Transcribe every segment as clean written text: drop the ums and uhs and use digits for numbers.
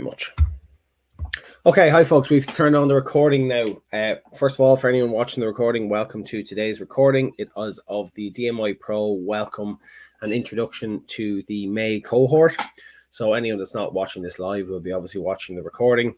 much. Okay, hi folks, we've turned on the recording now. First of all, for anyone watching the recording, welcome to today's recording. It is of the DMI PRO Welcome and Introduction to the May cohort. So anyone that's not watching this live will be obviously watching the recording.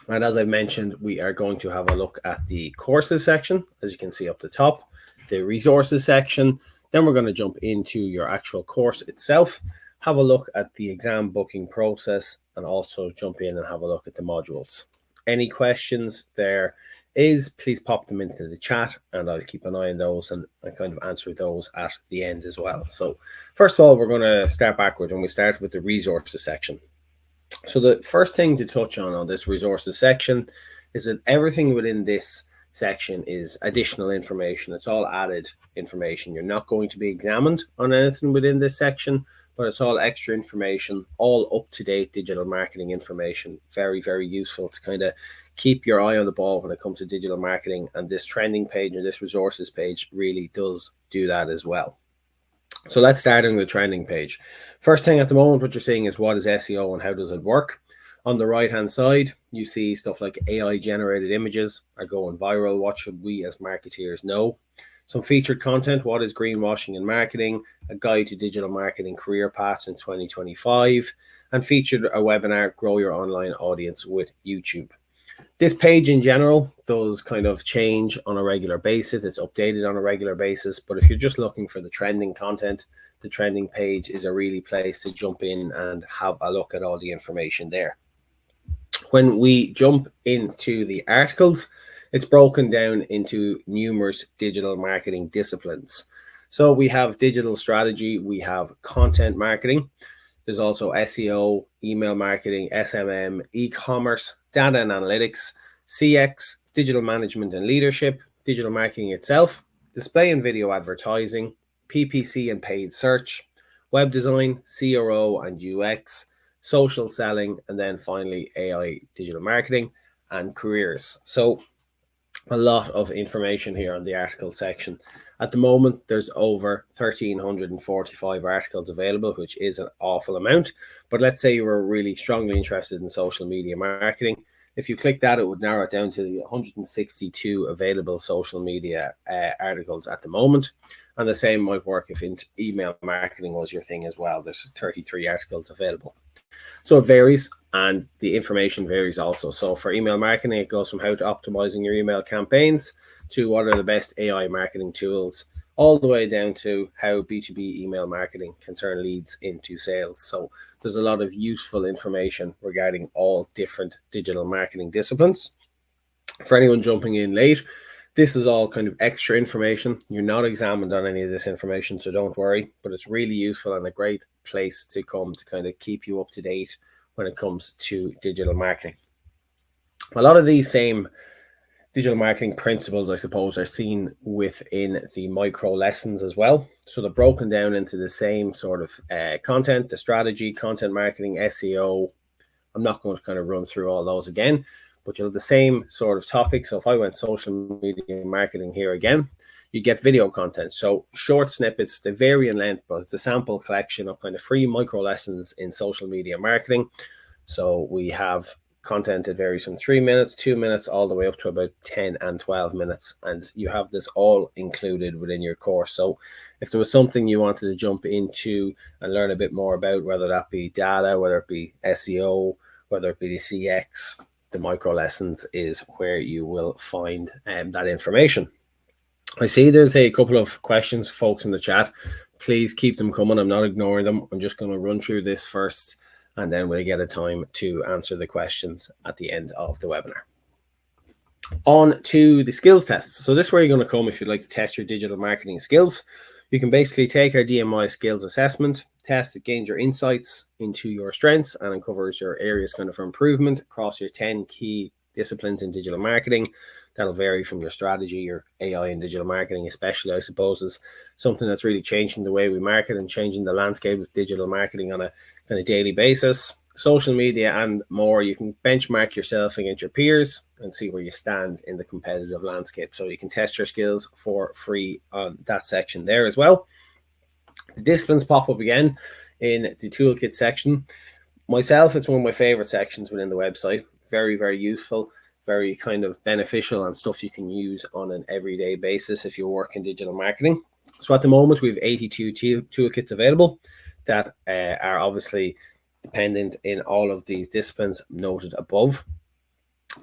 And as I mentioned, we are going to have a look at the courses section, as you can see up the top, the resources section. Then we're going to jump into your actual course itself, have a look at the exam booking process, and also jump in and have a look at the modules. Any questions there is, please pop them into the chat and I'll keep an eye on those and kind of answer those at the end as well. So first of all, we're going to start backwards and we start with the resources section. So the first thing to touch on this resources section is that everything within this section is additional information. It's all added information. You're not going to be examined on anything within this section, but it's all extra information, all up-to-date digital marketing information. Very, very useful to kind of keep your eye on the ball when it comes to digital marketing. And this trending page or this resources page really does do that as well. So let's start on the trending page. First thing at the moment, what you're seeing is what is SEO and how does it work? On the right-hand side, you see stuff like AI-generated images are going viral. What should we as marketeers know? Some featured content, what is greenwashing in marketing? A guide to digital marketing career paths in 2025. And featured a webinar, Grow Your Online Audience with YouTube. This page in general does kind of change on a regular basis. It's updated on a regular basis. But if you're just looking for the trending content, the trending page is a really place to jump in and have a look at all the information there. When we jump into the articles, it's broken down into numerous digital marketing disciplines. So we have digital strategy, we have content marketing. There's also SEO, email marketing, SMM, e-commerce, data and analytics, CX, digital management and leadership, digital marketing itself, display and video advertising, PPC and paid search, web design, CRO and UX, social selling, and then finally AI digital marketing and careers. So a lot of information here on the article section. At the moment, there's over 1,345 articles available, which is an awful amount. But let's say you were really strongly interested in social media marketing. If you click that, it would narrow it down to the 162 available social media articles at the moment. And the same might work if email marketing was your thing as well. There's 33 articles available. So it varies, and the information varies also. So for email marketing, it goes from how to optimizing your email campaigns to what are the best AI marketing tools, all the way down to how B2B email marketing can turn leads into sales. So there's a lot of useful information regarding all different digital marketing disciplines. For anyone jumping in late, this is all kind of extra information. You're not examined on any of this information, so don't worry, but it's really useful and a great place to come to kind of keep you up to date when it comes to digital marketing. A lot of these same digital marketing principles, I suppose, are seen within the micro lessons as well. So they're broken down into the same sort of content, the strategy, content marketing, SEO. I'm not going to kind of run through all those again, but you'll have the same sort of topic. So if I went social media marketing here again, you get video content. So short snippets, they vary in length, but it's a sample collection of kind of free micro lessons in social media marketing. So we have content that varies from 3 minutes, 2 minutes, all the way up to about 10 and 12 minutes. And you have this all included within your course. So if there was something you wanted to jump into and learn a bit more about, whether that be data, whether it be SEO, whether it be the CX, the micro lessons is where you will find that information. I see there's a couple of questions, folks, in the chat. Please keep them coming. I'm not ignoring them. I'm just going to run through this first, and then we'll get a time to answer the questions at the end of the webinar. On to the skills tests. So this is where you're going to come if you'd like to test your digital marketing skills. You can basically take our DMI skills assessment test. It gains your insights into your strengths and uncovers your areas kind of for improvement across your 10 key disciplines in digital marketing. That'll vary from your strategy, your AI and digital marketing, especially, I suppose, is something that's really changing the way we market and changing the landscape of digital marketing on a kind of daily basis. Social media and more, you can benchmark yourself against your peers and see where you stand in the competitive landscape. So you can test your skills for free on that section there as well. The disciplines pop up again in the toolkit section. myself, it's one of my favorite sections within the website. Very, very useful, very kind of beneficial, and stuff you can use on an everyday basis if you work in digital marketing. So at the moment, we have 82 toolkits available that are obviously dependent in all of these disciplines noted above.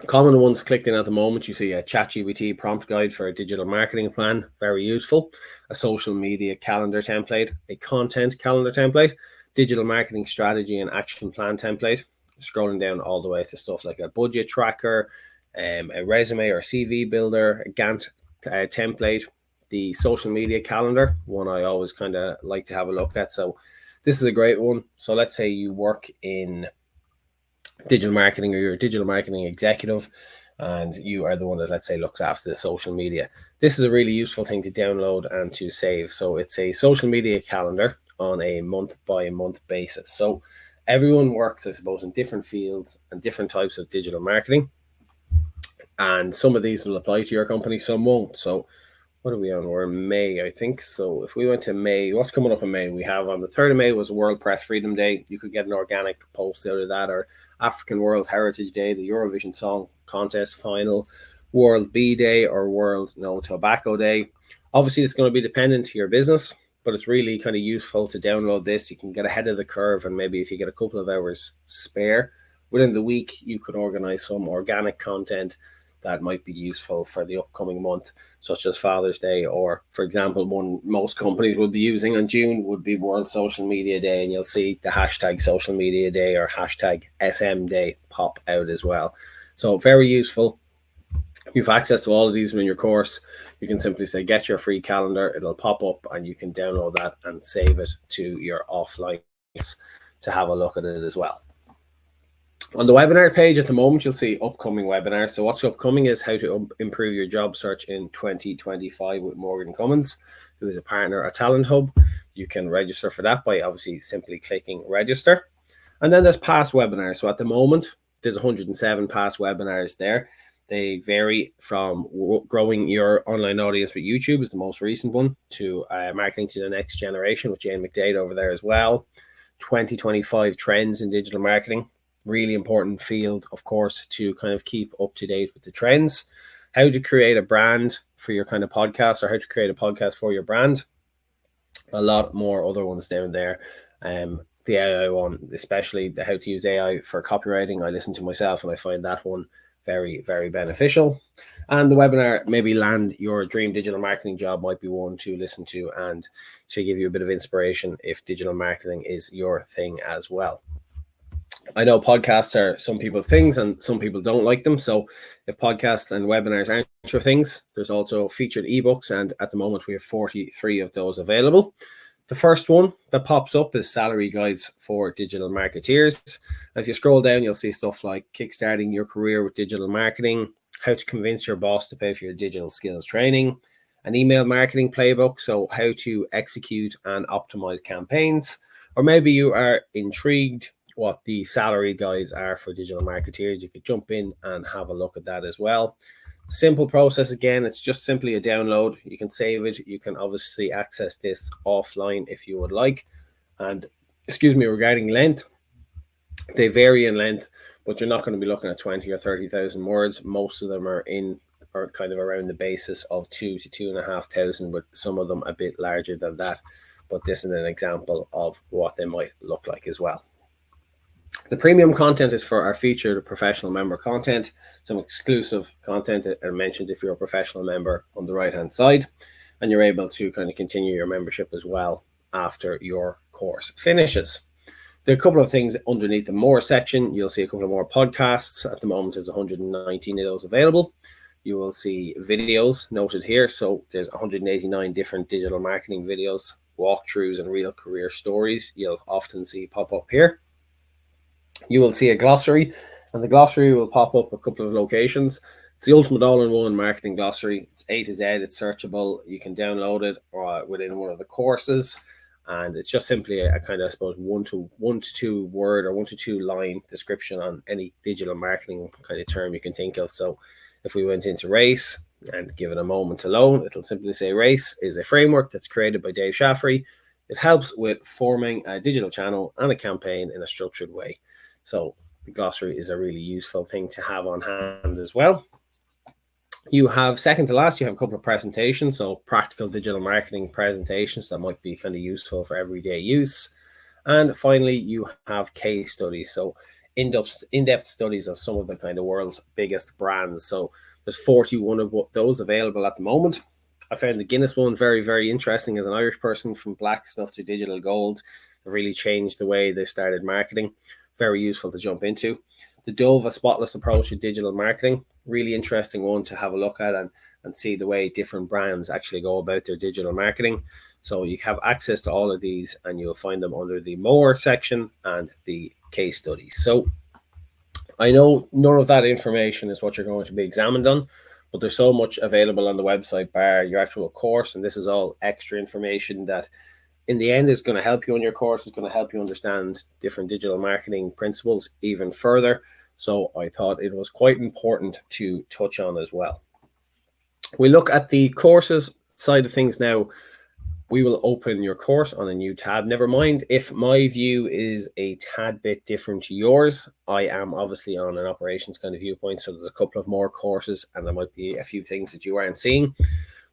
Common ones clicked in at the moment, you see a ChatGPT prompt guide for a digital marketing plan, very useful, a social media calendar template, a content calendar template, digital marketing strategy and action plan template, scrolling down all the way to stuff like a budget tracker, a resume or CV builder, a Gantt template, the social media calendar, one I always kind of like to have a look at. So this is a great one. So let's say you work in digital marketing, or you're a digital marketing executive and you are the one that, let's say, looks after the social media. This is a really useful thing to download and to save. So it's a social media calendar on a month by month basis. So everyone works, I suppose, in different fields and different types of digital marketing, and some of these will apply to your company, some won't. So what are we on? We're in May, I think. So if we went to May, what's coming up in May? We have on the 3rd of May was World Press Freedom Day. You could get an organic post out of that, or African World Heritage Day, the Eurovision Song Contest final, World Bee Day, or World No Tobacco Day. Obviously, it's going to be dependent to your business, but it's really kind of useful to download this. You can get ahead of the curve, and maybe if you get a couple of hours spare within the week, you could organize some organic content that might be useful for the upcoming month, such as Father's Day, or, for example, one most companies will be using in June would be World Social Media Day, and you'll see the hashtag Social Media Day or hashtag SM Day pop out as well. So very useful. You've access to all of these in your course. You can simply say, get your free calendar. It'll pop up and you can download that and save it to your offline to have a look at it as well. On the webinar page at the moment, you'll see upcoming webinars. So what's upcoming is how to improve your job search in 2025 with Morgan Cummins, who is a partner at Talent Hub. You can register for that by obviously simply clicking register. And then there's past webinars. So at the moment, there's 107 past webinars there. They vary from growing your online audience with YouTube is the most recent one, to marketing to the next generation with Jane McDade over there as well. 2025 trends in digital marketing. Really important field, of course, to kind of keep up to date with the trends. How to create a brand for your kind of podcast, or how to create a podcast for your brand. A lot more other ones down there. The AI one, especially the how to use AI for copywriting, I listen to myself and I find that one very, very beneficial. And the webinar, maybe land your dream digital marketing job, might be one to listen to and to give you a bit of inspiration if digital marketing is your thing as well. I know podcasts are some people's things and some people don't like them. So if podcasts and webinars aren't your things, there's also featured ebooks. And at the moment, we have 43 of those available. The first one that pops up is Salary Guides for Digital Marketeers. And if you scroll down, you'll see stuff like kickstarting your career with digital marketing, how to convince your boss to pay for your digital skills training, an email marketing playbook, so how to execute and optimize campaigns. Or maybe you are intrigued what the salary guides are for digital marketeers. You could jump in and have a look at that as well. Simple process. Again, it's just simply a download. You can save it. You can obviously access this offline if you would like. And regarding length, they vary in length, but you're not going to be looking at 20 or 30,000 words. Most of them are kind of around the basis of 2,000 to 2,500, but some of them a bit larger than that. But this is an example of what they might look like as well. The premium content is for our featured professional member content, some exclusive content are mentioned if you're a professional member on the right-hand side, and you're able to kind of continue your membership as well after your course finishes. There are a couple of things underneath the more section. You'll see a couple of more podcasts. At the moment, there's 119 of those available. You will see videos noted here. So there's 189 different digital marketing videos, walkthroughs, and real career stories you'll often see pop up here. You will see a glossary, and the glossary will pop up a couple of locations. It's the ultimate all-in-one marketing glossary. It's A to Z. It's searchable. You can download it within one of the courses, and it's just simply a kind of, I suppose, one to two word or 1 to 2 line description on any digital marketing kind of term you can think of. So if we went into race and give it a moment alone, it'll simply say race is a framework that's created by Dave Shaffrey. It helps with forming a digital channel and a campaign in a structured way. So the glossary is a really useful thing to have on hand as well. You have, second to last, you have a couple of presentations, so practical digital marketing presentations that might be kind of useful for everyday use. And finally, you have case studies, so in-depth studies of some of the kind of world's biggest brands. So there's 41 of those available at the moment. I found the Guinness one very, very interesting. As an Irish person, from black stuff to digital gold, it really changed the way they started marketing. Very useful to jump into. The Dove, a spotless approach to digital marketing, really interesting one to have a look at and see the way different brands actually go about their digital marketing. So you have access to all of these, and you'll find them under the more section and the case studies. So I know none of that information is what you're going to be examined on, but there's so much available on the website bar your actual course, and this is all extra information that in the end is going to help you on your course. It's going to help you understand different digital marketing principles even further. So I thought it was quite important to touch on as well. We look at the courses side of things now. We will open your course on a new tab. Never mind if my view is a tad bit different to yours. I am obviously on an operations kind of viewpoint, so there's a couple of more courses and there might be a few things that you aren't seeing.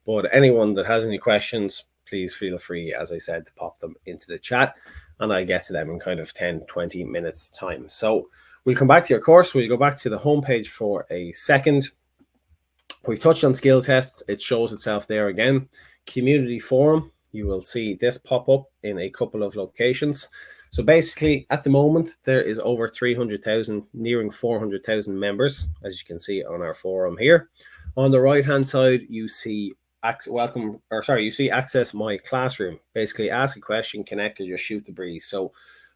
But anyone that has any questions, please feel free, as I said, to pop them into the chat and I'll get to them in kind of 10-20 minutes time. So we'll come back to your course. We'll go back to the homepage for a second. We've touched on skill tests. It shows itself there again. Community forum. You will see this pop up in a couple of locations. So basically, at the moment, there is over 300,000, nearing 400,000 members, as you can see on our forum here. On the right-hand side, you see access my classroom. Basically, ask a question, connect, or just shoot the breeze. So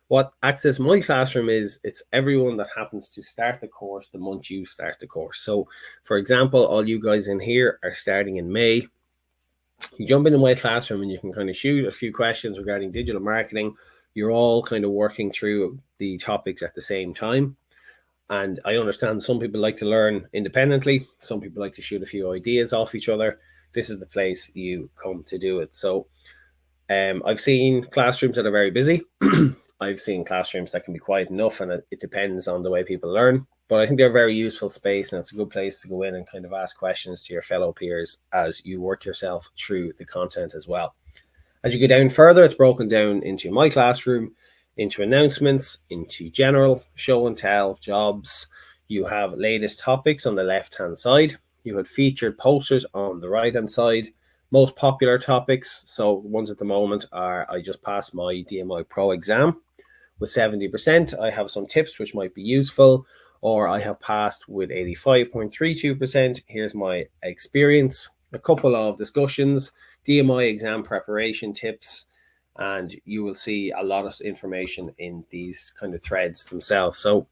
what Access My Classroom is, it's everyone that happens to start the course the month you start the course. So, for example, all you guys in here are starting in May. You jump into my classroom and you can kind of shoot a few questions regarding digital marketing. You're all kind of working through the topics at the same time. And I understand some people like to learn independently. Some people like to shoot a few ideas off each other. This is the place you come to do it. So I've seen classrooms that are very busy. I've seen classrooms that can be quiet enough, and it depends on the way people learn. But I think they're a very useful space, and it's a good place to go in and kind of ask questions to your fellow peers as you work yourself through the content as well. As you go down further, it's broken down into my classroom, into announcements, into general, show and tell, jobs. You have latest topics on the left-hand side. You had featured posters on the right-hand side. Most popular topics, so ones at the moment are, I just passed my DMI Pro exam with 70%. I have some tips which might be useful, or I have passed with 85.32%. Here's my experience, a couple of discussions, DMI exam preparation tips, and you will see a lot of information in these kind of threads themselves. So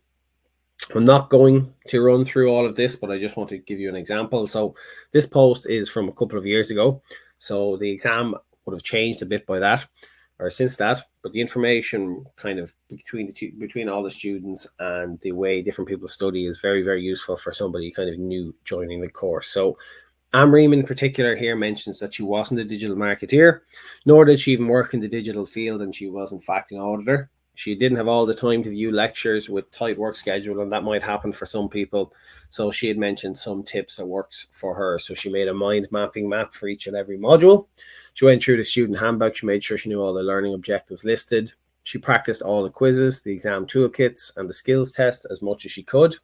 I'm not going to run through all of this, but I just want to give you an example. So this post is from a couple of years ago. So the exam would have changed a bit by that, or since that, but the information kind of between all the students and the way different people study is very, very useful for somebody kind of new joining the course. So Amreem in particular here mentions that she wasn't a digital marketeer, nor did she even work in the digital field, and she was in fact an auditor. She didn't have all the time to view lectures with tight work schedule, and that might happen for some people. So she had mentioned some tips that works for her. So she made a mind mapping map for each and every module. She went through the student handbook. She made sure she knew all the learning objectives listed. She practiced all the quizzes, the exam toolkits, and the skills test as much as she could.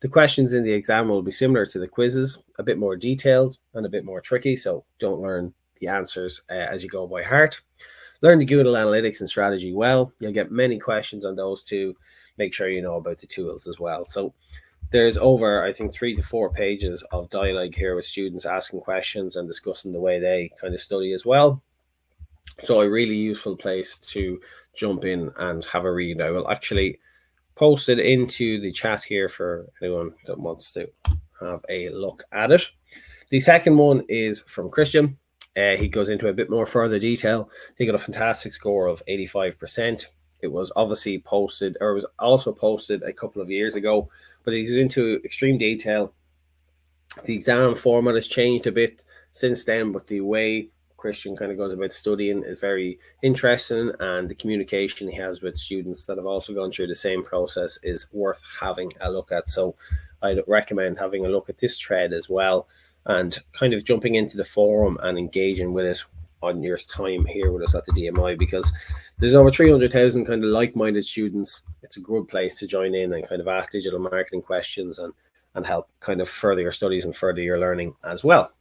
The questions in the exam will be similar to the quizzes, a bit more detailed and a bit more tricky. So don't learn the answers as you go by heart. Learn the Google Analytics and strategy well. You'll get many questions on those too. Make sure you know about the tools as well. So there's over, I think, 3 to 4 pages of dialogue here with students asking questions and discussing the way they kind of study as well. So a really useful place to jump in and have a read. I will actually post it into the chat here for anyone that wants to have a look at it. The second one is from Christian. He goes into a bit more further detail. He got a fantastic score of 85%. It was obviously posted, or it was also posted a couple of years ago, but he's into extreme detail. The exam format has changed a bit since then, but the way Christian kind of goes about studying is very interesting, and the communication he has with students that have also gone through the same process is worth having a look at. So I'd recommend having a look at this thread as well, and kind of jumping into the forum and engaging with it on your time here with us at the DMI, because there's over 300,000 kind of like-minded students. It's a good place to join in and kind of ask digital marketing questions and help kind of further your studies and further your learning as well.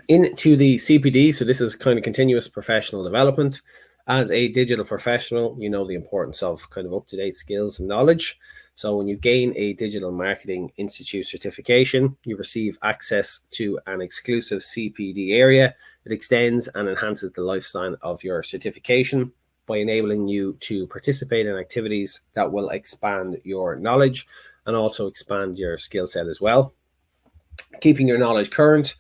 Into the CPD, so this is kind of continuous professional development. As a digital professional, you know the importance of kind of up-to-date skills and knowledge. So when you gain a Digital Marketing Institute certification, you receive access to an exclusive CPD area. It extends and enhances the lifespan of your certification by enabling you to participate in activities that will expand your knowledge and also expand your skill set as well. Keeping your knowledge current,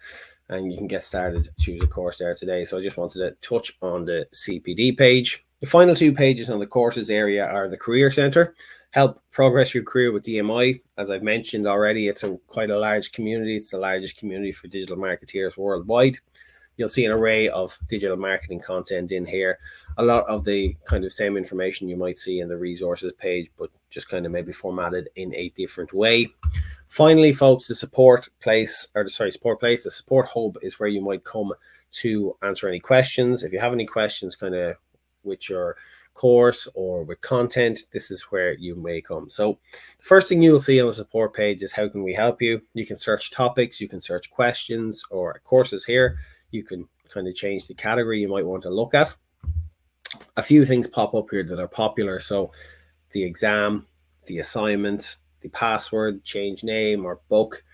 and you can get started, choose a course there today. So I just wanted to touch on the CPD page. The final 2 pages on the courses area are the Career Center. Help progress your career with DMI. As I've mentioned already, it's quite a large community. It's the largest community for digital marketeers worldwide. You'll see an array of digital marketing content in here. A lot of the kind of same information you might see in the resources page, but just kind of maybe formatted in a different way. Finally, folks, the support hub is where you might come to answer any questions. If you have any questions kind of with your course or with content, this is where you may come. So the first thing you'll see on the support page is how can we help you. You can search topics, you can search questions or courses here. You can kind of change the category you might want to look at. A few things pop up here that are popular. So the exam, the assignment, the password, change name or book.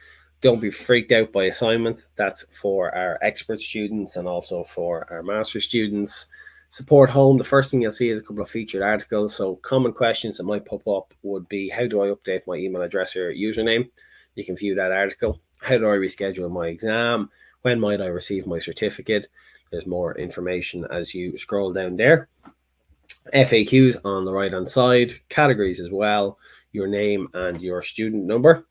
Don't be freaked out by assignment. That's for our expert students and also for our master students. Support home, the first thing you'll see is a couple of featured articles. So common questions that might pop up would be, how do I update my email address or username? You can view that article. How do I reschedule my exam? When might I receive my certificate? There's more information as you scroll down there. FAQs on the right hand side, categories as well, your name and your student number.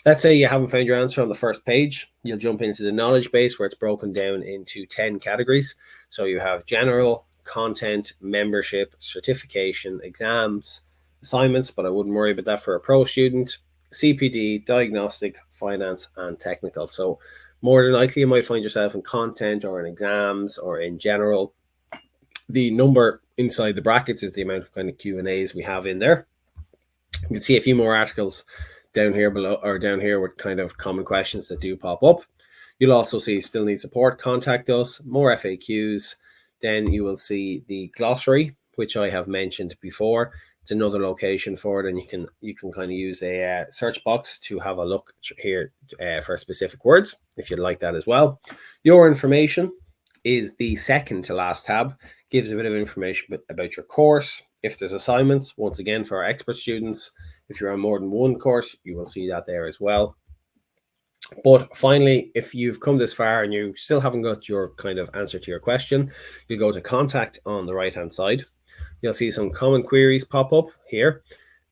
Let's say you haven't found your answer on the first page. You'll jump into the knowledge base where it's broken down into 10 categories. So you have general, content, membership, certification, exams, assignments, but I wouldn't worry about that for a pro student, CPD, diagnostic, finance, and technical. So more than likely you might find yourself in content or in exams or in general. The number inside the brackets is the amount of kind of Q&As we have in there. You can see a few more articles down here below, or down here with kind of common questions that do pop up. You'll also see still need support, contact us, more FAQs. Then you will see the glossary, which I have mentioned before. It's another location for it, and you can kind of use a search box to have a look here for specific words if you'd like that as well. Your information is the second to last tab. Gives a bit of information about your course. If there's assignments, once again for our expert students, if you're on more than one course, you will see that there as well. But finally, if you've come this far and you still haven't got your kind of answer to your question, you'll go to contact on the right hand side. You'll see some common queries pop up here.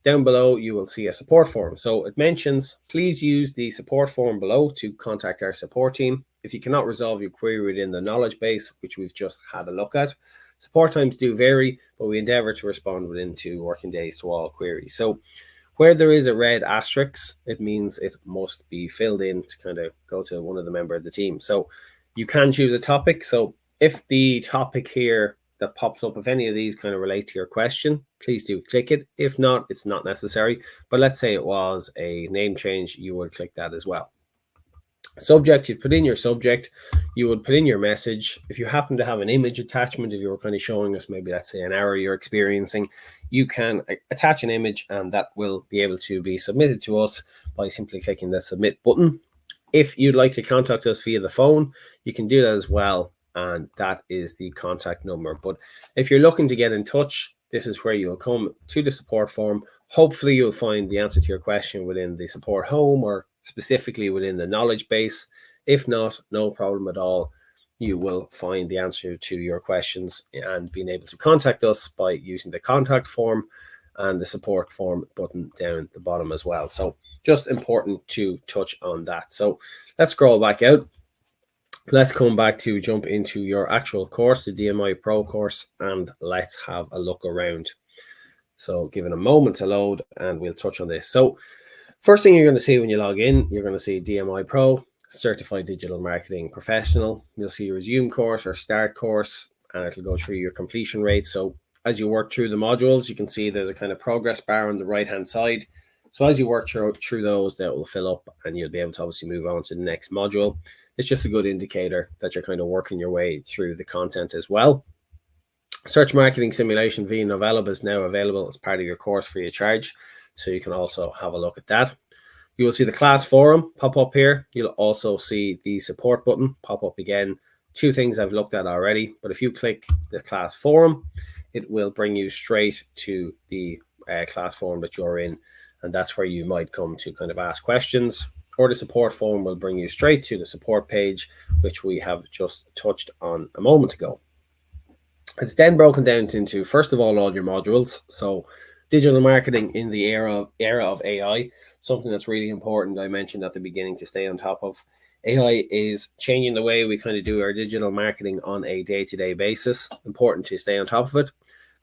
Down below, you will see a support form. So it mentions, please use the support form below to contact our support team. If you cannot resolve your query within the knowledge base, which we've just had a look at, support times do vary, but we endeavor to respond within 2 working days to all queries. So where there is a red asterisk, it means it must be filled in to kind of go to one of the member of the team. So you can choose a topic. So if the topic here that pops up, if any of these kind of relate to your question, please do click it. If not, it's not necessary. But let's say it was a name change, you would click that as well. Subject, you put in your subject, you would put in your message. If you happen to have an image attachment, if you were kind of showing us maybe, let's say, an error you're experiencing, you can attach an image and that will be able to be submitted to us by simply clicking the submit button. If you'd like to contact us via the phone, you can do that as well, and that is the contact number. But if you're looking to get in touch, this is where you'll come to the support form. Hopefully you'll find the answer to your question within the support home or specifically within the knowledge base. If not, no problem at all. You will find the answer to your questions and being able to contact us by using the contact form and the support form button down the bottom as well. So just important to touch on that. So let's scroll back out. let's come back to jump into your actual course, the DMI Pro course, and let's have a look around. So give it a moment to load and we'll touch on this. So first thing you're going to see when you log in, you're going to see DMI Pro, Certified Digital Marketing Professional. You'll see your resume course or start course, and it'll go through your completion rate. So as you work through the modules, you can see there's a kind of progress bar on the right-hand side. So as you work through those, that will fill up and you'll be able to obviously move on to the next module. It's just a good indicator that you're kind of working your way through the content as well. Search Marketing Simulation via Novellum is now available as part of your course free of charge. So you can also have a look at that. You will see the class forum pop up here. You'll also see the support button pop up again. Two things I've looked at already, but if you click the class forum, it will bring you straight to the class forum that you're in. And that's where you might come to kind of ask questions, or the support forum will bring you straight to the support page, which we have just touched on a moment ago. It's then broken down into, first of all your modules. So digital marketing in the era of AI, something that's really important. I mentioned at the beginning to stay on top of. AI is changing the way we kind of do our digital marketing on a day-to-day basis. Important to stay on top of it.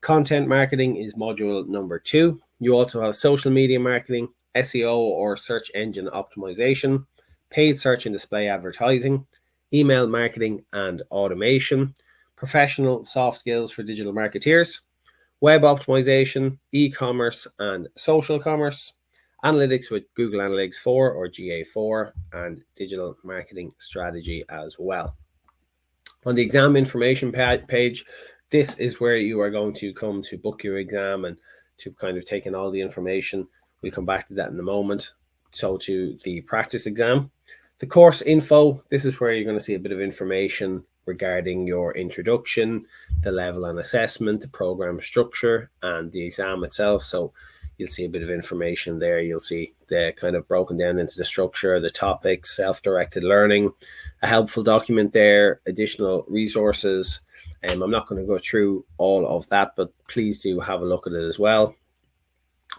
Content marketing is module number 2. You also have social media marketing, SEO or search engine optimization, paid search and display advertising, email marketing and automation, professional soft skills for digital marketeers, web optimization, e-commerce and social commerce, analytics with Google Analytics 4 or GA4, and digital marketing strategy as well. On the exam information page, this is where you are going to come to book your exam and to kind of take in all the information. We'll come back to that in a moment. So to the practice exam, the course info, this is where you're going to see a bit of information regarding your introduction, the level and assessment, the program structure, and the exam itself. So you'll see a bit of information there. You'll see the kind of broken down into the structure, the topics, self-directed learning, a helpful document there, additional resources. I'm not going to go through all of that, but please do have a look at it as well.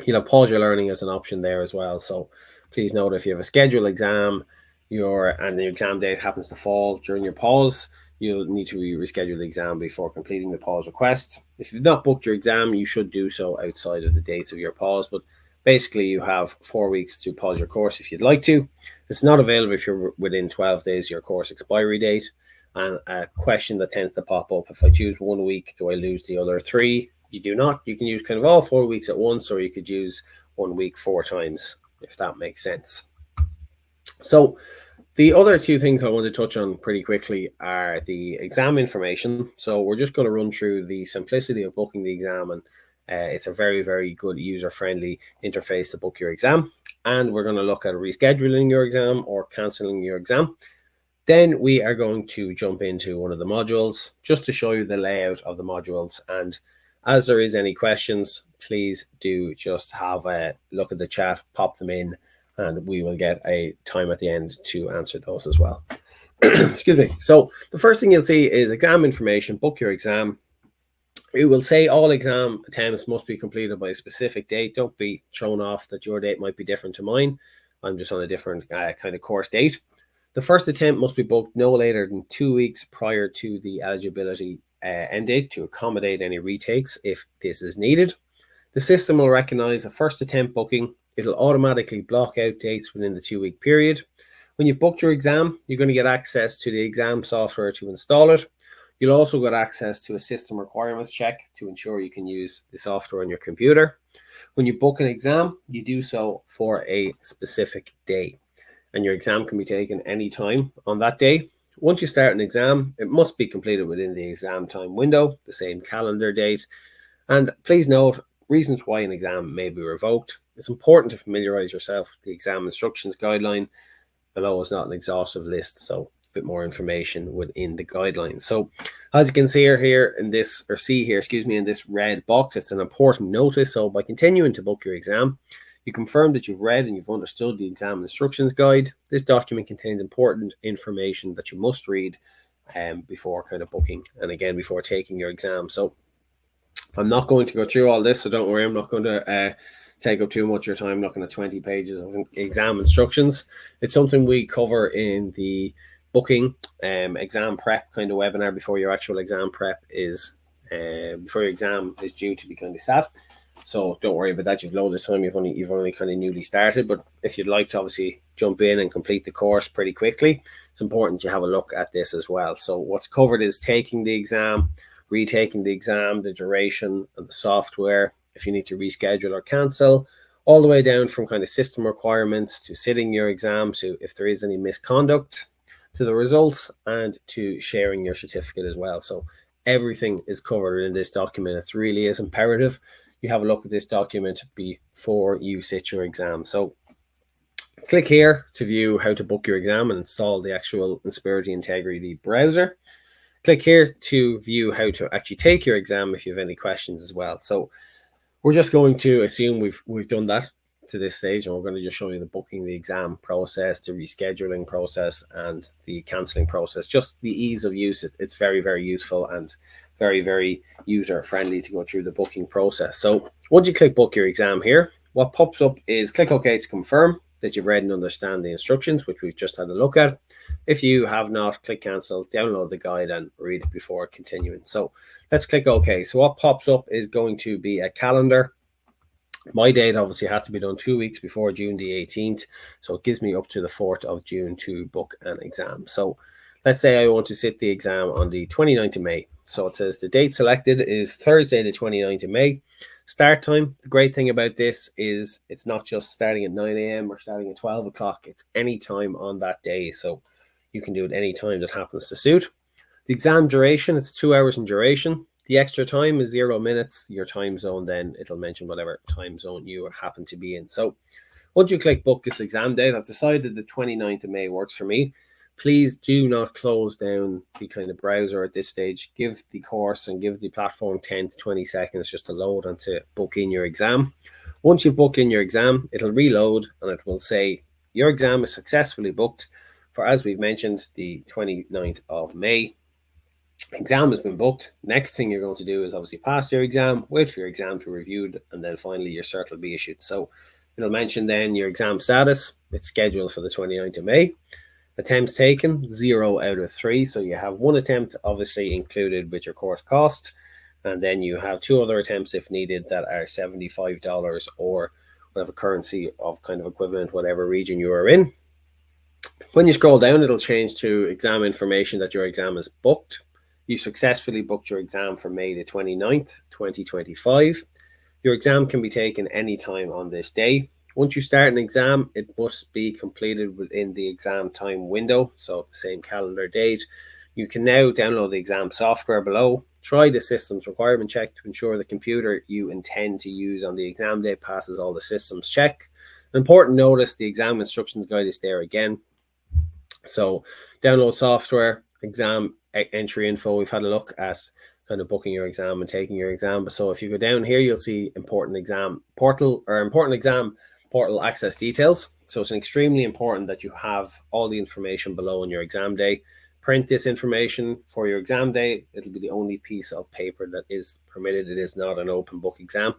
You'll have pause your learning as an option there as well. So please note, if you have a scheduled exam, and the exam date happens to fall during your pause, you'll need to reschedule the exam before completing the pause request. If you've not booked your exam, you should do so outside of the dates of your pause. But basically, you have 4 weeks to pause your course if you'd like to. It's not available if you're within 12 days of your course expiry date. And a question that tends to pop up: if I choose 1 week, do I lose the other 3? You do not. You can use kind of all 4 weeks at once, or you could use 1 week 4 times, if that makes sense. So the other 2 things I want to touch on pretty quickly are the exam information. So we're just going to run through the simplicity of booking the exam, and it's a very, very good user-friendly interface to book your exam. And we're going to look at rescheduling your exam or cancelling your exam. Then we are going to jump into one of the modules just to show you the layout of the modules. And as there is any questions, please do just have a look at the chat, pop them in, and we will get a time at the end to answer those as well. Excuse me. So the first thing you'll see is exam information, book your exam. It will say all exam attempts must be completed by a specific date. Don't be thrown off that your date might be different to mine. I'm just on a different kind of course date. The first attempt must be booked no later than 2 weeks prior to the eligibility end date to accommodate any retakes if this is needed. The system will recognize a first attempt booking. It'll automatically block out dates within the 2-week period. When you've booked your exam, you're going to get access to the exam software to install it. You'll also get access to a system requirements check to ensure you can use the software on your computer. When you book an exam, you do so for a specific day, and your exam can be taken anytime on that day. Once you start an exam, it must be completed within the exam time window, the same calendar date. And please note reasons why an exam may be revoked. It's important to familiarize yourself with the exam instructions guideline. Below is not an exhaustive list, so a bit more information within the guidelines. So as you can see here in this, or see here, excuse me, in this red box, it's an important notice. So by continuing to book your exam, you confirm that you've read and you've understood the exam instructions guide. This document contains important information that you must read before kind of booking, and again, before taking your exam. So I'm not going to go through all this, so don't worry. I'm not going to take up too much of your time looking at 20 pages of exam instructions. It's something we cover in the booking exam prep kind of webinar before your actual exam prep is before your exam is due to be kind of sat. So don't worry about that. You've loads of time. You've only kind of newly started. But if you'd like to obviously jump in and complete the course pretty quickly, it's important you have a look at this as well. So what's covered is taking the exam, retaking the exam, the duration and the software, if you need to reschedule or cancel, all the way down from kind of system requirements to sitting your exam, to if there is any misconduct, to the results, and to sharing your certificate as well. So everything is covered in this document. It really is imperative you have a look at this document before you sit your exam. So click here to view how to book your exam and install the actual Inspirity Integrity browser. Click here to view how to actually take your exam if you have any questions as well. So we're just going to assume we've done that to this stage, and we're going to just show you the booking the exam process, the rescheduling process, and the cancelling process. Just the ease of use. It's very, very useful and very, very user friendly to go through the booking process. So once you click book your exam here, what pops up is click OK to confirm that you've read and understand the instructions, which we've just had a look at. If you have not, click cancel, download the guide and read it before continuing. So let's click OK. So what pops up is going to be a calendar. My date obviously had to be done 2 weeks before June the 18th. So it gives me up to the 4th of June to book an exam. So let's say I want to sit the exam on the 29th of May. So it says the date selected is Thursday, the 29th of May. Start time. The great thing about this is it's not just starting at 9 a.m. or starting at 12 o'clock. It's any time on that day. So you can do it any time that happens to suit. The exam duration, it's 2 hours in duration. The extra time is 0 minutes. Your time zone, then it'll mention whatever time zone you happen to be in. So once you click book this exam date, I've decided the 29th of May works for me. Please do not close down the kind of browser at this stage. Give the course and give the platform 10 to 20 seconds just to load and to book in your exam. Once you've booked in your exam, it'll reload and it will say your exam is successfully booked for, as we've mentioned, the 29th of May. Exam has been booked. Next thing you're going to do is obviously pass your exam, wait for your exam to be reviewed, and then finally your cert will be issued. So it'll mention then your exam status. It's scheduled for the 29th of May. Attempts taken, 0 out of 3. So you have 1 attempt obviously included with your course cost. And then you have 2 other attempts if needed that are $75 or whatever currency of kind of equivalent, whatever region you are in. When you scroll down, it'll change to exam information that your exam is booked. You successfully booked your exam for May the 29th, 2025. Your exam can be taken anytime on this day. Once you start an exam, it must be completed within the exam time window, so the same calendar date. You can now download the exam software below. Try the systems requirement check to ensure the computer you intend to use on the exam day passes all the systems check. An important notice, the exam instructions guide is there again. So download software, exam entry info. We've had a look at kind of booking your exam and taking your exam. So if you go down here, you'll see important exam portal or important exam portal access details. So it's extremely important that you have all the information below on your exam day. Print this information for your exam day. It'll be the only piece of paper that is permitted. It is not an open book exam.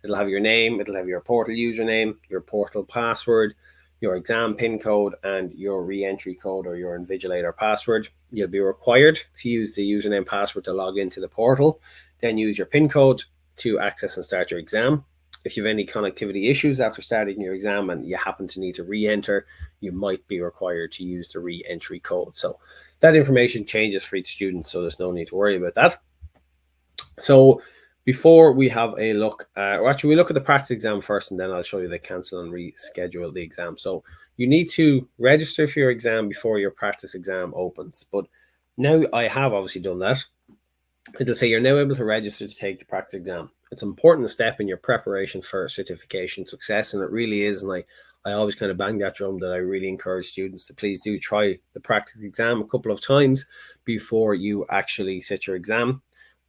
It'll have your name, it'll have your portal username, your portal password, your exam PIN code, and your re-entry code or your invigilator password. You'll be required to use the username password to log into the portal, then use your PIN code to access and start your exam. If you have any connectivity issues after starting your exam and you happen to need to re-enter, you might be required to use the re-entry code. So that information changes for each student, so there's no need to worry about that. So before we have a look, or actually we look at the practice exam first, and then I'll show you the cancel and reschedule the exam. So you need to register for your exam before your practice exam opens. But now I have obviously done that. It'll say you're now able to register to take the practice exam. It's an important step in your preparation for certification success, and it really is. And I always kind of bang that drum that I really encourage students to please do try the practice exam a couple of times before you actually sit your exam.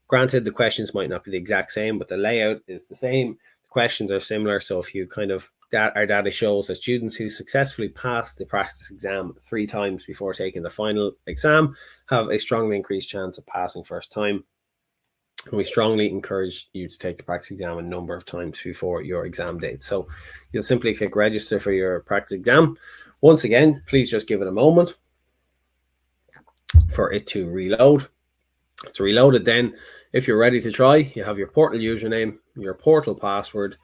Granted, the questions might not be the exact same, but the layout is the same. The questions are similar. So if you kind of, our data shows that students who successfully pass the practice exam 3 times before taking the final exam have a strongly increased chance of passing first time. And we strongly encourage you to take the practice exam a number of times before your exam date. So you'll simply click register for your practice exam. Once again, please just give it a moment. for it to reload. It's reloaded. Then if you're ready to try, you have your portal username, your portal password.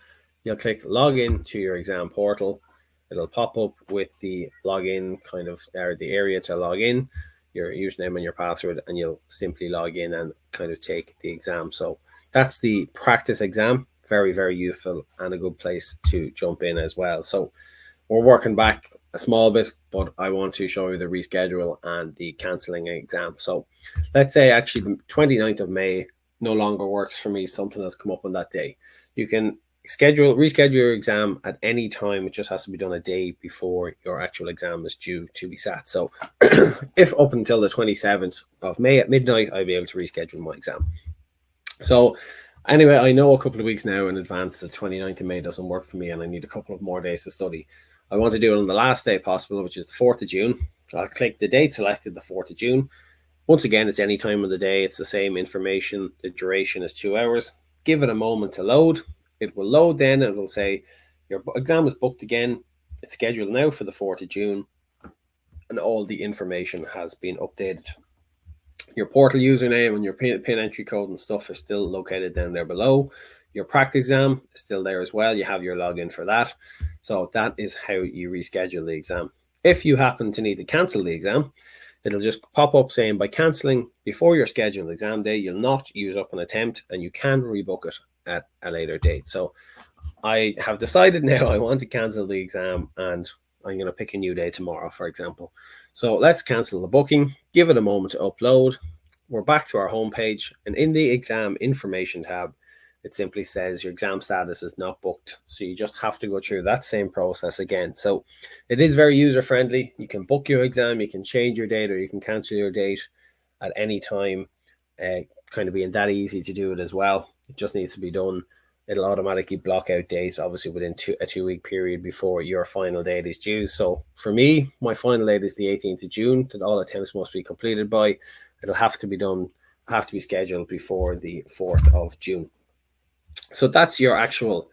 You'll click login to your exam portal. It'll pop up with the login kind of, or the area to log in, your username and your password, and you'll simply log in and kind of take the exam. So that's the practice exam. Very, very useful and a good place to jump in as well. So we're working back a small bit, but I want to show you the reschedule and the cancelling exam. So let's say actually the 29th of May no longer works for me. Something has come up on that day. You can reschedule your exam at any time. It just has to be done a day before your actual exam is due to be sat. So if up until the 27th of May at midnight, I'll be able to reschedule my exam. So anyway, I know a couple of weeks now in advance the 29th of May doesn't work for me and I need a couple of more days to study. I want to do it on the last day possible, which is the 4th of June. I'll click the date selected, the 4th of June. Once again, it's any time of the day. It's the same information. The duration is 2 hours. Give it a moment to load. It will load then. It will say your exam is booked again. It's scheduled now for the 4th of June. And all the information has been updated. Your portal username and your pin entry code and stuff are still located down there below. Your practice exam is still there as well. You have your login for that. So that is how you reschedule the exam. If you happen to need to cancel the exam, it'll just pop up saying by cancelling before your scheduled exam day, you'll not use up an attempt and you can rebook it at a later date. So I have decided now I want to cancel the exam and I'm going to pick a new day tomorrow, for example. So let's cancel the booking, give it a moment to upload. We're back to our homepage, and in the exam information tab, it simply says your exam status is not booked. So you just have to go through that same process again. So it is very user friendly. You can book your exam, you can change your date, or you can cancel your date at any time. Kind of being that easy to do it as well. It just needs to be done. It'll automatically block out dates, obviously within a 2-week period before your final date is due. So for me, my final date is the 18th of June that all attempts must be completed by. It'll have to be done, have to be scheduled before the 4th of June. So that's your actual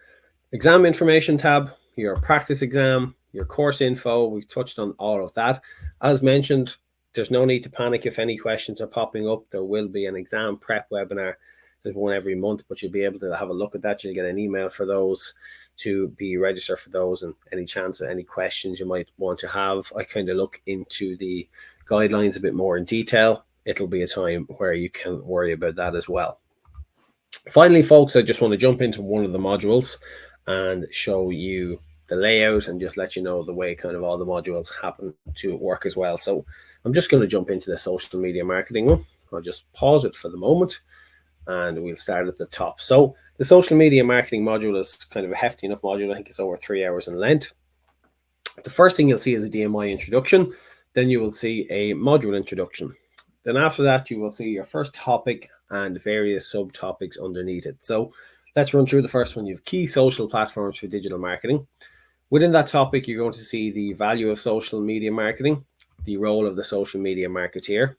exam information tab, your practice exam, your course info. We've touched on all of that. As mentioned, there's no need to panic if any questions are popping up. There will be an exam prep webinar. There's one every month, but you'll be able to have a look at that. You'll get an email for those to be registered for those, and any chance of any questions you might want to have. I kind of look into the guidelines a bit more in detail. It'll be a time where you can worry about that as well. Finally, folks, I just want to jump into one of the modules and show you the layout and just let you know the way kind of all the modules happen to work as well. So I'm just going to jump into the social media marketing one. I'll just pause it for the moment and we'll start at the top. So the social media marketing module is kind of a hefty enough module. I think it's over 3 hours in length. The first thing you'll see is a DMI introduction. Then you will see a module introduction. Then after that, you will see your first topic and various subtopics underneath it. So let's run through the first one. You have key social platforms for digital marketing. Within that topic, you're going to see the value of social media marketing, the role of the social media marketeer,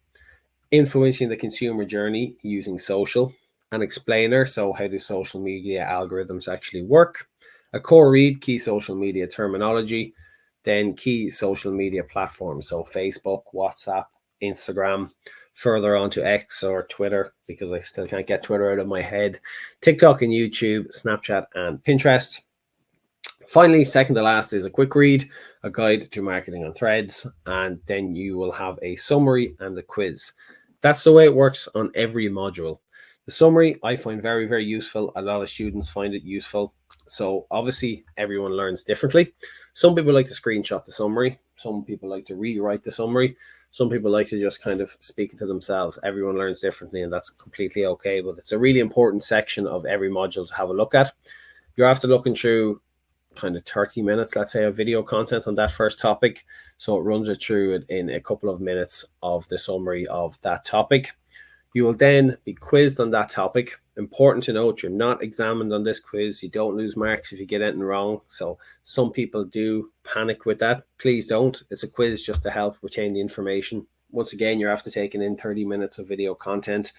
influencing the consumer journey using social, an explainer, so how do social media algorithms actually work, a core read, key social media terminology, then key social media platforms, so Facebook, WhatsApp, Instagram, further on to X or Twitter, because I still can't get Twitter out of my head, TikTok and YouTube, Snapchat and Pinterest. Finally, second to last is a quick read, a guide to marketing on Threads, and then you will have a summary and a quiz. That's the way it works on every module. The summary I find very, very useful. A lot of students find it useful. So obviously everyone learns differently. Some people like to screenshot the summary. Some people like to rewrite the summary. Some people like to just kind of speak to themselves. Everyone learns differently, and that's completely okay. But it's a really important section of every module to have a look at. You're after looking through kind of 30 minutes, let's say, of video content on that first topic. So it runs it through it in a couple of minutes of the summary of that topic. You will then be quizzed on that topic. Important to note, you're not examined on this quiz. You don't lose marks if you get anything wrong. So some people do panic with that. Please don't. It's a quiz just to help retain the information. Once again, you're after taking in 30 minutes of video content,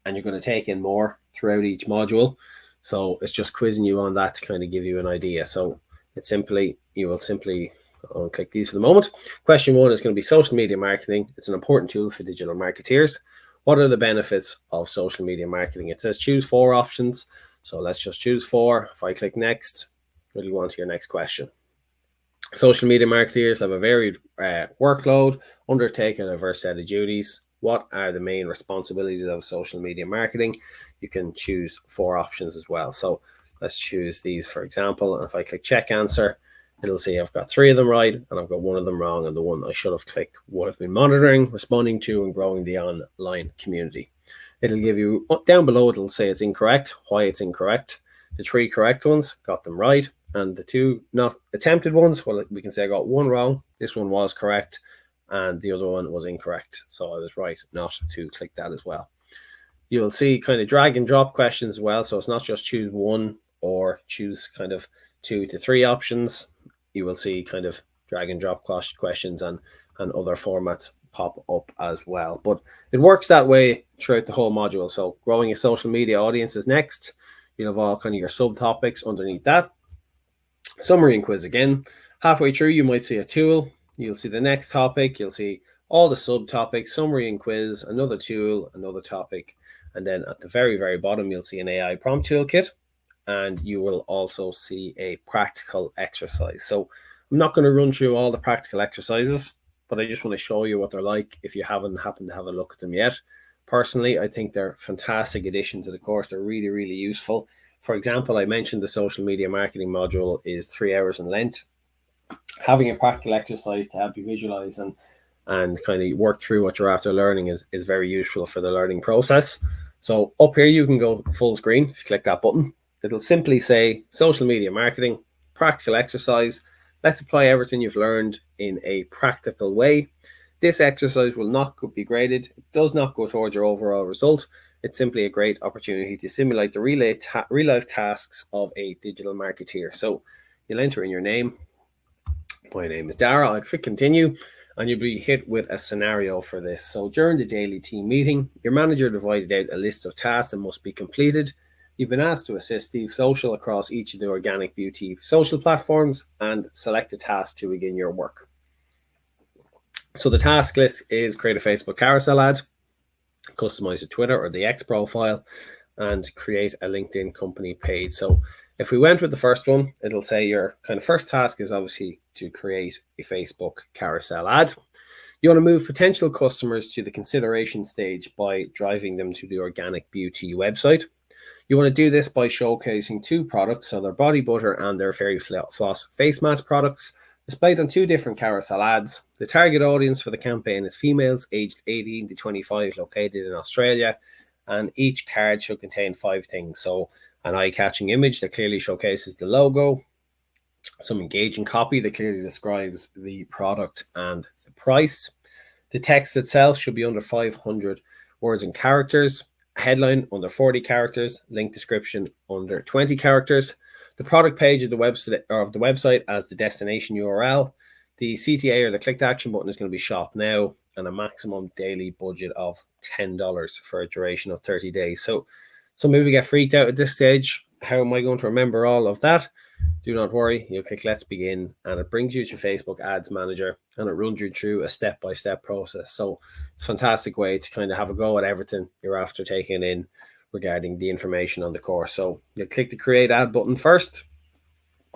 and you're going to take in more throughout each module. So it's just quizzing you on that to kind of give you an idea. So it's simply, you will simply, I'll click these for the moment. Question 1 is going to be social media marketing. It's an important tool for digital marketeers. What are the benefits of social media marketing? It says choose 4 options. So let's just choose 4. If I click next, it'll go on to your next question. Social media marketeers have a varied workload, undertake a diverse set of duties. What are the main responsibilities of social media marketing? You can choose 4 options as well. So let's choose these, for example. And if I click check answer, it'll say I've got 3 of them right, and I've got 1 of them wrong. And the one I should have clicked would have been monitoring, responding to, and growing the online community. It'll give you, down below, it'll say it's incorrect, why it's incorrect. The 3 correct ones, got them right. And the 2 not attempted ones, well, we can say I got 1 wrong. This one was correct, and the other one was incorrect. So I was right not to click that as well. You will see kind of drag and drop questions as well. So it's not just choose 1 or choose kind of 2 to 3 options. You will see kind of drag and drop questions and other formats pop up as well. But it works that way throughout the whole module. So growing a social media audience is next. You'll have all kind of your subtopics underneath that. Summary and quiz again. Halfway through, you might see a tool. You'll see the next topic. You'll see all the subtopics, summary and quiz, another tool, another topic. And then at the very, very bottom, you'll see an AI prompt toolkit. And you will also see a practical exercise. So I'm not going to run through all the practical exercises, but I just want to show you what they're like if you haven't happened to have a look at them yet. Personally, I think they're a fantastic addition to the course. They're really, really useful. For example, I mentioned the social media marketing module is 3 hours in length. Having a practical exercise to help you visualize and kind of work through what you're after learning is very useful for the learning process. So up here, you can go full screen. If you click that button, it'll simply say social media marketing, practical exercise. Let's apply everything you've learned in a practical way. This exercise will not be graded. It does not go towards your overall result. It's simply a great opportunity to simulate the real life tasks of a digital marketeer. So you'll enter in your name. My name is Dara. I'll click continue, and you'll be hit with a scenario for this. So during the daily team meeting, your manager divided out a list of tasks that must be completed. You've been asked to assist Steve Social across each of the organic beauty social platforms and select a task to begin your work. So the task list is create a Facebook carousel ad, customize a Twitter or the X profile, and create a LinkedIn company page. So if we went with the first one, it'll say your kind of first task is obviously to create a Facebook carousel ad. You want to move potential customers to the consideration stage by driving them to the organic beauty website. You want to do this by showcasing 2 products, so their body butter and their Fairy Floss face mask products, displayed on 2 different carousel ads. The target audience for the campaign is females aged 18 to 25 located in Australia, and each card should contain 5 things. So an eye-catching image that clearly showcases the logo, some engaging copy that clearly describes the product and the price. The text itself should be under 500 words and characters. Headline under 40 characters, link description under 20 characters. The product page of the website as the destination URL. The CTA or the click to action button is going to be shop now, and a maximum daily budget of $10 for a duration of 30 days. So some people get freaked out at this stage. How am I going to remember all of that? Do not worry. You'll click let's begin, and it brings you to Facebook Ads Manager, and it runs you through a step-by-step process. So it's a fantastic way to kind of have a go at everything you're after taking in regarding the information on the course. So you'll click the create ad button first.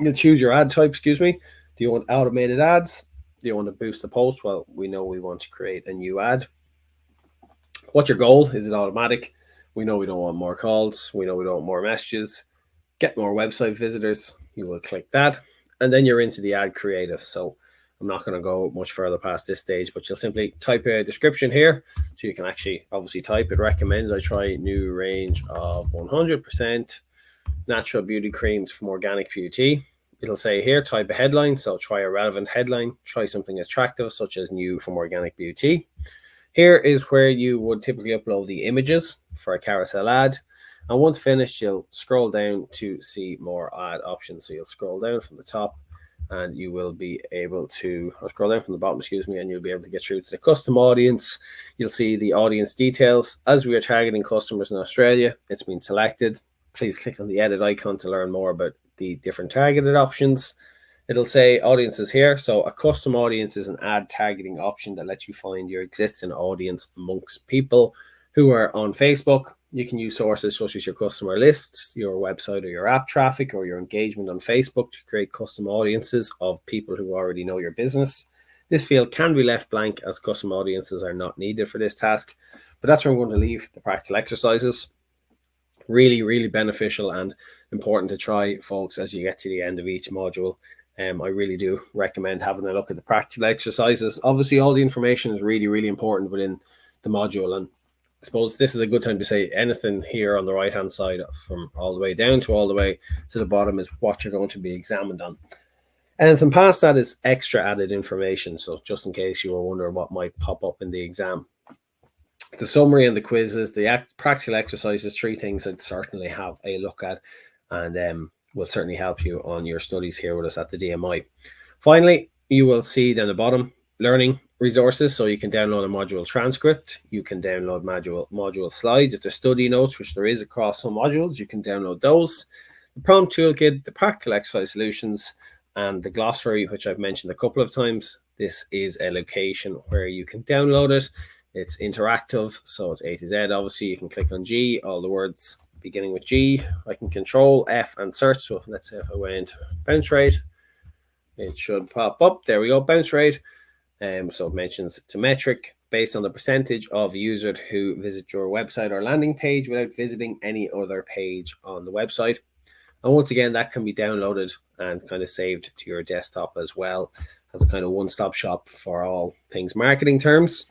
You'll choose your ad type, Do you want automated ads? Do you want to boost the post? Well, we know we want to create a new ad. What's your goal? Is it automatic? We know we don't want more calls. We know we don't want more messages. Get more website visitors. You will click that, and then you're into the ad creative. So I'm not going to go much further past this stage, but you'll simply type a description here. So you can actually obviously type it recommends I try new range of 100% natural beauty creams from organic beauty. It'll say here, type a headline. So try a relevant headline, try something attractive, such as new from organic beauty. Here is where you would typically upload the images for a carousel ad. And once finished, you'll scroll down to see more ad options. So you'll scroll down from the top, and you will be able to, or scroll down from the bottom, and you'll be able to get through to the custom audience. You'll see the audience details. As we are targeting customers in Australia, it's been selected. Please click on the edit icon to learn more about the different targeted options. It'll say audiences here. So a custom audience is an ad targeting option that lets you find your existing audience amongst people who are on Facebook. You can use sources such as your customer lists, your website or your app traffic, or your engagement on Facebook to create custom audiences of people who already know your business. This field can be left blank as custom audiences are not needed for this task, but that's where I'm going to leave the practical exercises. Really, really beneficial and important to try, folks, as you get to the end of each module. I really do recommend having a look at the practical exercises. Obviously, all the information is really, really important within the module. And I suppose this is a good time to say anything here on the right-hand side from all the way down to all the way to the bottom is what you're going to be examined on. Anything past that is extra added information. So just in case you were wondering what might pop up in the exam. The summary and the quizzes, the practical exercises, 3 things I'd certainly have a look at and will certainly help you on your studies here with us at the DMI. Finally, you will see down the bottom, learning resources. So you can download a module transcript. You can download module slides. If there's study notes, which there is across some modules, you can download those. The prompt toolkit, the practical exercise solutions, and the glossary, which I've mentioned a couple of times. This is a location where you can download it. It's interactive, so it's A to Z. Obviously, you can click on G, all the words beginning with G. I can control F and search. So let's say if I went bounce rate, it should pop up. There we go, bounce rate. So it mentions it's a metric based on the percentage of users who visit your website or landing page without visiting any other page on the website. And once again, that can be downloaded and kind of saved to your desktop as well as a kind of one-stop shop for all things marketing terms.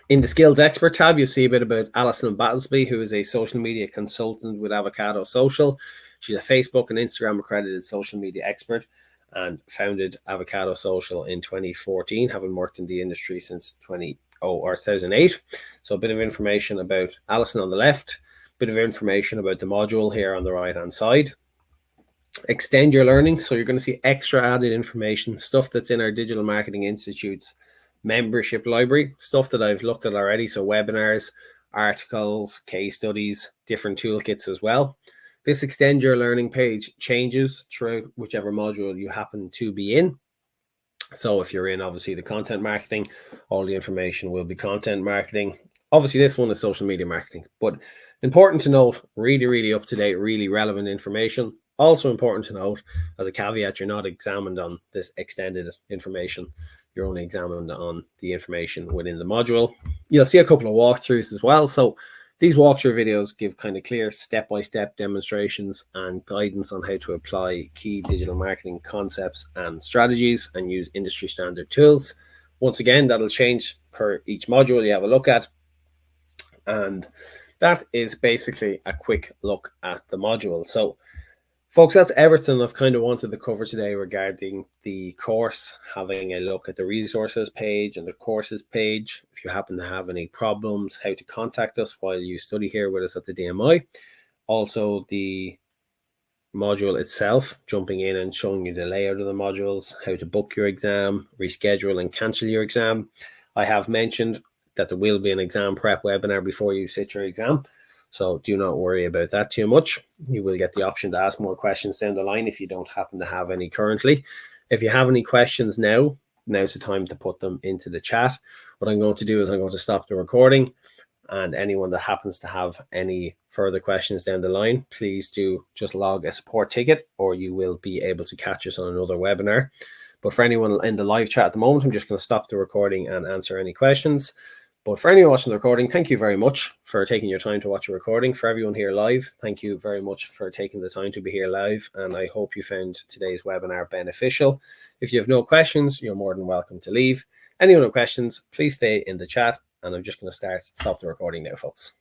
In the Skills Expert tab, you'll see a bit about Alison Battlesby, who is a social media consultant with Avocado Social. She's a Facebook and Instagram accredited social media expert and founded Avocado Social in 2014, having worked in the industry since 2008. So a bit of information about Alison on the left, a bit of information about the module here on the right-hand side. Extend your learning. So you're going to see extra added information, stuff that's in our Digital Marketing Institute's membership library, stuff that I've looked at already. So webinars, articles, case studies, different toolkits as well. This extend your learning page changes throughout whichever module you happen to be in. So if you're in obviously the content marketing, all the information will be content marketing. Obviously this one is social media marketing, but important to note, really, really up to date, really relevant information. Also important to note, as a caveat, you're not examined on this extended information. You're only examined on the information within the module. You'll see a couple of walkthroughs as well. So these walkthrough videos give kind of clear step-by-step demonstrations and guidance on how to apply key digital marketing concepts and strategies and use industry standard tools. Once again, that'll change per each module you have a look at. And that is basically a quick look at the module. So folks, that's everything I've kind of wanted to cover today regarding the course, having a look at the resources page and the courses page. If you happen to have any problems, how to contact us while you study here with us at the DMI. Also the module itself, jumping in and showing you the layout of the modules, how to book your exam, reschedule and cancel your exam. I have mentioned that there will be an exam prep webinar before you sit your exam. So do not worry about that too much. You will get the option to ask more questions down the line if you don't happen to have any currently. If you have any questions now's the time to put them into the chat. What I'm going to do is I'm going to stop the recording, and anyone that happens to have any further questions down the line, please do just log a support ticket or you will be able to catch us on another webinar. But for anyone in the live chat at the moment, I'm just going to stop the recording and answer any questions. But for anyone watching the recording, thank you very much for taking your time to watch a recording. For everyone here live, thank you very much for taking the time to be here live. And I hope you found today's webinar beneficial. If you have no questions, you're more than welcome to leave. Anyone with questions, please stay in the chat. And I'm just going to stop the recording now, folks.